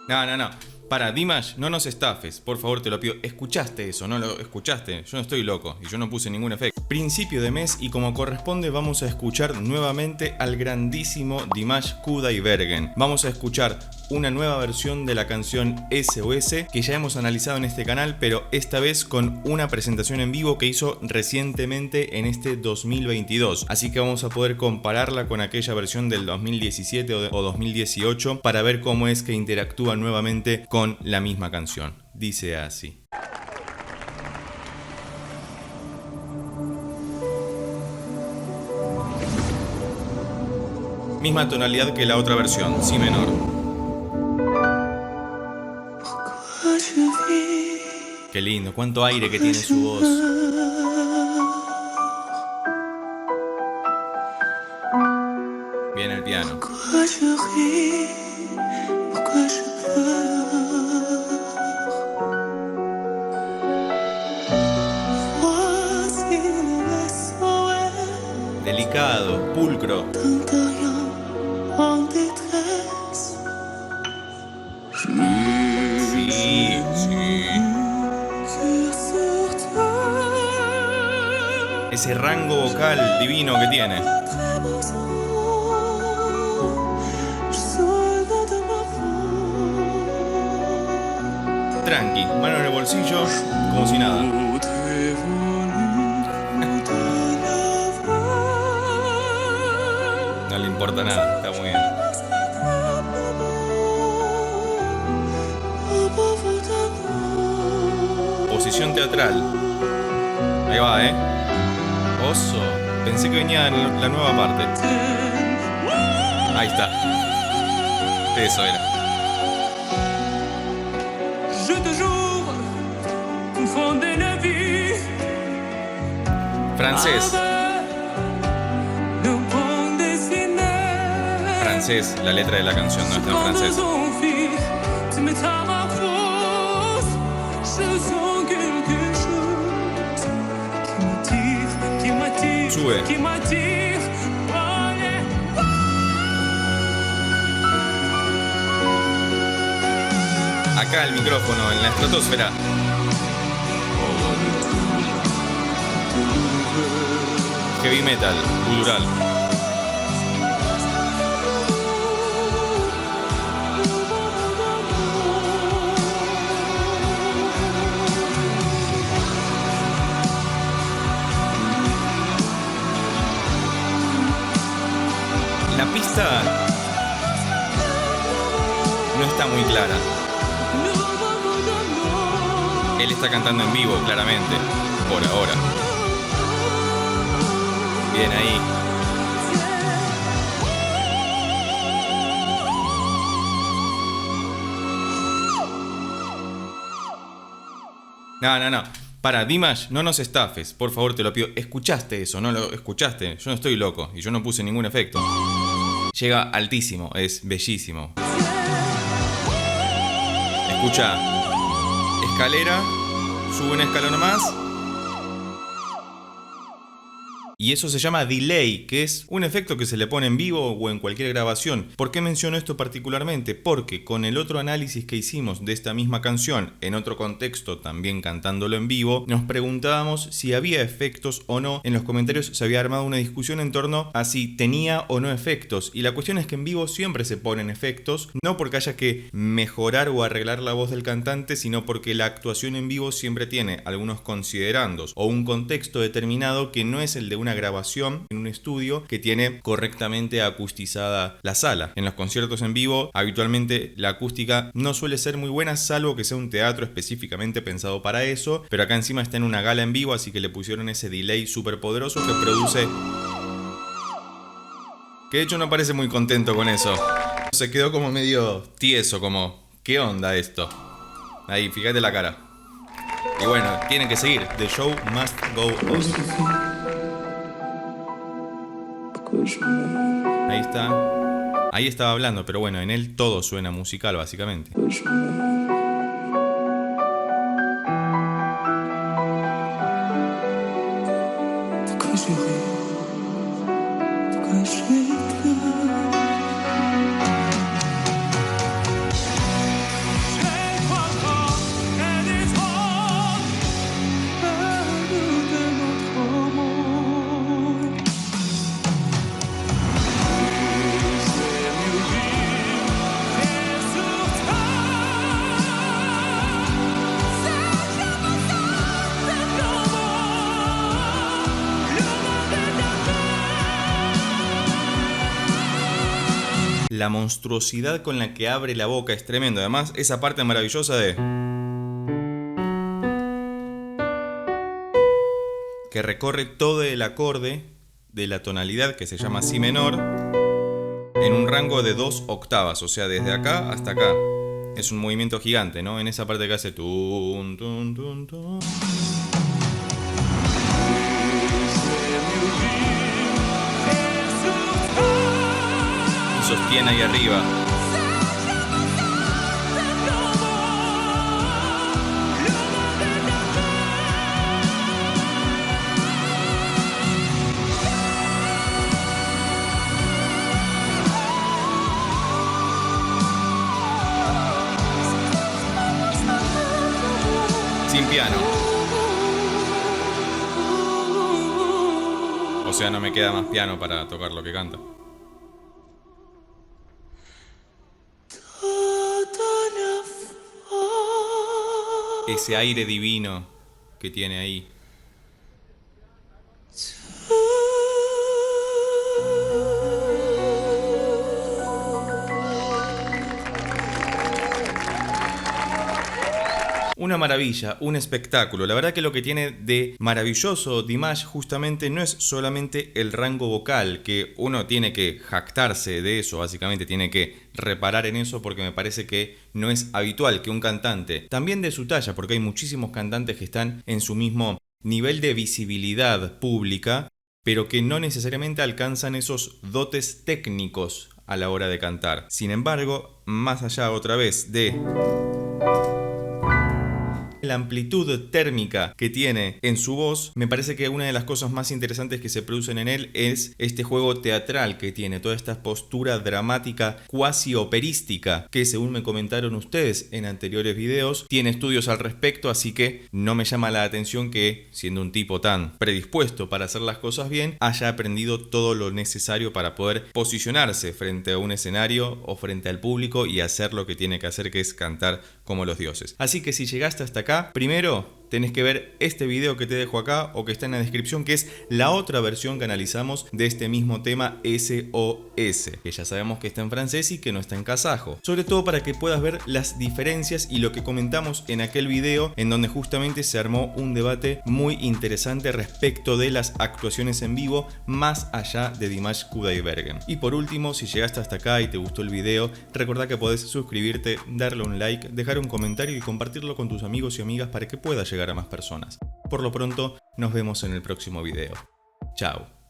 No, no, no. Para, Dimash, no nos estafes. Por favor, te lo pido. ¿Escuchaste eso? ¿No lo escuchaste? Yo no estoy loco y yo no puse ningún efecto. Principio de mes y como corresponde vamos a escuchar nuevamente al grandísimo Dimash Kudaibergen. Vamos a escuchar una nueva versión de la canción SOS que ya hemos analizado en este canal, pero esta vez con una presentación en vivo que hizo recientemente en este 2022. Así que vamos a poder compararla con aquella versión del 2017 o 2018 para ver cómo es que interactúa nuevamente con la misma canción. Dice así. Misma tonalidad que la otra versión, si menor. Qué lindo, cuánto aire que tiene su voz. Viene el piano. Delicado, pulcro. Sí, sí. Ese rango vocal divino que tiene. Tranqui, mano en el bolsillo, como si nada. No le importa nada, está muy bien. Posición teatral. Ahí va, Oso. Pensé que venía en la nueva parte. Ahí está. Eso era. Francés. Francés, la letra de la canción no está en francés. Sube. Acá el micrófono, en la estratosfera. Heavy metal, cultural. La pista no está muy clara. Él está cantando en vivo, claramente, por ahora. Bien ahí. No, no, no. Para, Dimash, no nos estafes. Por favor, te lo pido. ¿Escuchaste eso? ¿No lo escuchaste? Yo no estoy loco y yo no puse ningún efecto. Llega altísimo, es bellísimo. Escucha. Escalera. Sube un escalón más. Y eso se llama delay, que es un efecto que se le pone en vivo o en cualquier grabación. ¿Por qué menciono esto particularmente? Porque con el otro análisis que hicimos de esta misma canción, en otro contexto, también cantándolo en vivo, nos preguntábamos si había efectos o no. En los comentarios se había armado una discusión en torno a si tenía o no efectos. Y la cuestión es que en vivo siempre se ponen efectos, no porque haya que mejorar o arreglar la voz del cantante, sino porque la actuación en vivo siempre tiene algunos considerandos o un contexto determinado que no es el de una grabación en un estudio que tiene correctamente acustizada la sala. En los conciertos en vivo habitualmente la acústica no suele ser muy buena, salvo que sea un teatro específicamente pensado para eso, pero acá encima está en una gala en vivo, así que le pusieron ese delay súper poderoso que produce, que de hecho no parece muy contento con eso. Se quedó como medio tieso, como ¿qué onda esto? Ahí, fíjate la cara. Y bueno, tienen que seguir. The show must go on. Ahí está. Ahí estaba hablando, pero bueno, en él todo suena musical, básicamente. la monstruosidad con la que abre la boca es tremendo. Además, esa parte maravillosa de... que recorre todo el acorde de la tonalidad que se llama Si menor en un rango de 2 octavas, o sea, desde acá hasta acá. Es un movimiento gigante, ¿no? En esa parte que hace tun, tun, tun, tun. Y sostiene ahí arriba. Sin piano. O sea, no me queda más piano para tocar lo que canta. Ese aire divino que tiene ahí. Una maravilla, un espectáculo. La verdad que lo que tiene de maravilloso Dimash justamente no es solamente el rango vocal, que uno tiene que jactarse de eso, básicamente tiene que reparar en eso porque me parece que no es habitual que un cantante, también de su talla, porque hay muchísimos cantantes que están en su mismo nivel de visibilidad pública, pero que no necesariamente alcanzan esos dotes técnicos a la hora de cantar. Sin embargo, más allá otra vez de la amplitud térmica que tiene en su voz, me parece que una de las cosas más interesantes que se producen en él es este juego teatral que tiene, toda esta postura dramática cuasi operística que, según me comentaron ustedes en anteriores videos, tiene estudios al respecto, así que no me llama la atención que, siendo un tipo tan predispuesto para hacer las cosas bien, haya aprendido todo lo necesario para poder posicionarse frente a un escenario o frente al público y hacer lo que tiene que hacer, que es cantar como los dioses. Así que si llegaste hasta acá, primero tenés que ver este video que te dejo acá o que está en la descripción, que es la otra versión que analizamos de este mismo tema SOS, que ya sabemos que está en francés y que no está en kazajo. Sobre todo para que puedas ver las diferencias y lo que comentamos en aquel video, en donde justamente se armó un debate muy interesante respecto de las actuaciones en vivo más allá de Dimash Kudaibergen. Y por último, si llegaste hasta acá y te gustó el video, recordá que podés suscribirte, darle un like, dejar un comentario y compartirlo con tus amigos y amigas para que pueda llegar a más personas. Por lo pronto, nos vemos en el próximo video. Chao.